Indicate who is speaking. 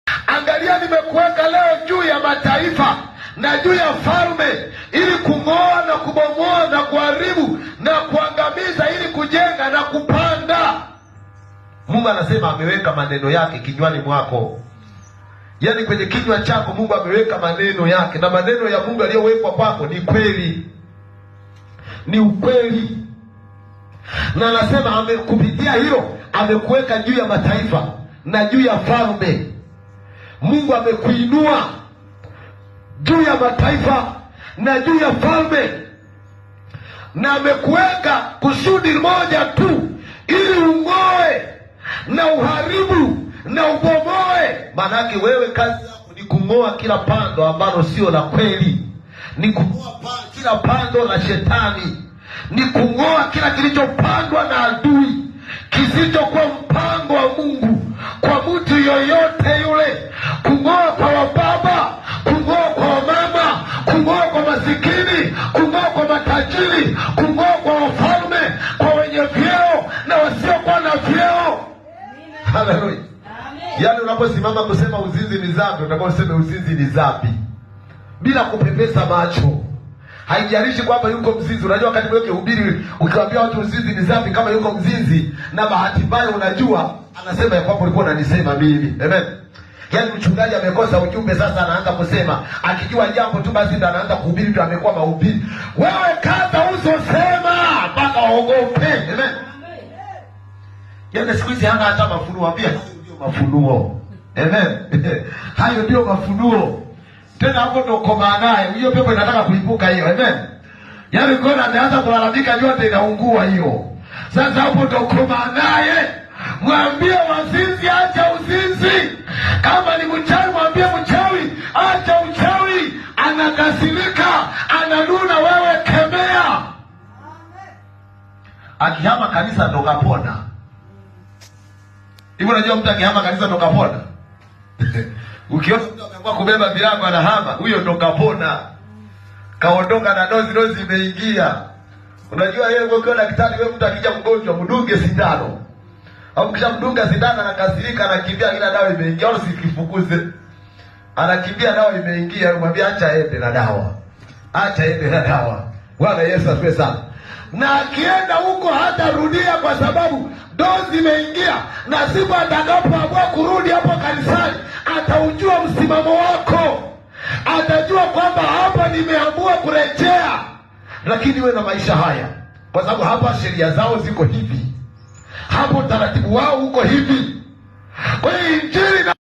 Speaker 1: Angalia, nimekuweka leo juu ya mataifa na juu ya falme, ili kung'oa na kubomoa na kuharibu na kuangamiza, ili kujenga na kupanda. Mungu anasema ameweka maneno yake kinywani mwako. Yaani kwenye kinywa chako Mungu ameweka maneno yake, na maneno ya Mungu aliyowekwa kwako ni kweli, ni ukweli. Na anasema amekupitia hilo amekuweka juu ya mataifa na juu ya falme. Mungu amekuinua juu ya mataifa na juu ya falme, na amekuweka kusudi moja tu, ili ung'oe na uharibu na ubomoe. Maanake wewe kazi yako ni kung'oa kila pando ambalo sio la kweli, ni kung'oa kila pando la shetani, ni kung'oa kila kilichopandwa na adui, kisichokuwa mpango wa Mungu kwa mtu yoyote yule. Kung'oa kwa wababa, kung'oa kwa wamama, kung'oa kwa masikini, kung'oa kwa matajiri, kung'oa kwa wafalme, kwa wenye vyeo na wasiokuwa na vyeo. Haleluya. Yaani unaposimama kusema uzinzi ni dhambi, utakuwa useme uzinzi ni dhambi bila kupepesa macho. Haijalishi kwamba yuko mzinzi. Unajua wakati wewe ukihubiri ukiwaambia watu uzinzi ni dhambi, kama yuko mzinzi na bahati mbaya unajua anasema ya kwamba ulikuwa unanisema mimi. Amen. Yaani mchungaji amekosa ujumbe, sasa anaanza kusema, akijua jambo tu basi ndo anaanza kuhubiri, ndio amekuwa mahubiri. Wewe kaza uso, sema mpaka waogope. Amen. Yaani siku hizi hana hata mafunuo, ambia ndio mafunuo. Amen. Hayo ndio mafunuo. Tena hapo ndo koma naye. Hiyo pepo inataka kuibuka hiyo. Amen. Yaani kona ameanza kulalamika, yote inaungua hiyo. Sasa hapo ndo koma naye. Mwambie wazinzi acha uzinzi. Kama ni mchawi mwambie mchawi acha uchawi. Anakasirika, ananuna, wewe kemea. Akihama kanisa ndo kapona. Hivi unajua mtu akihama kanisa ndo kapona? Ukiona mtu ameamua kubeba vilango anahama, huyo ndo kapona. Kaondoka na dozi imeingia. Unajua yeye ukiona daktari, wewe mtu akija mgonjwa mdunge sindano. Au kisha mdunga sindano anakasirika, anakimbia ila dawa imeingia, au sikifukuze. Anakimbia dawa imeingia, anamwambia acha aende na dawa. Acha aende na dawa. Bwana Yesu asifiwe sana. Na akienda huko hata rudia, kwa sababu dozi imeingia, na siku atakapoamua kurudi hapo kanisani ataujua msimamo wako. Atajua kwamba hapa nimeamua kurejea. Lakini wewe na maisha haya, kwa sababu hapa sheria zao ziko hivi, hapo taratibu wao uko hivi. Kwa hiyo injili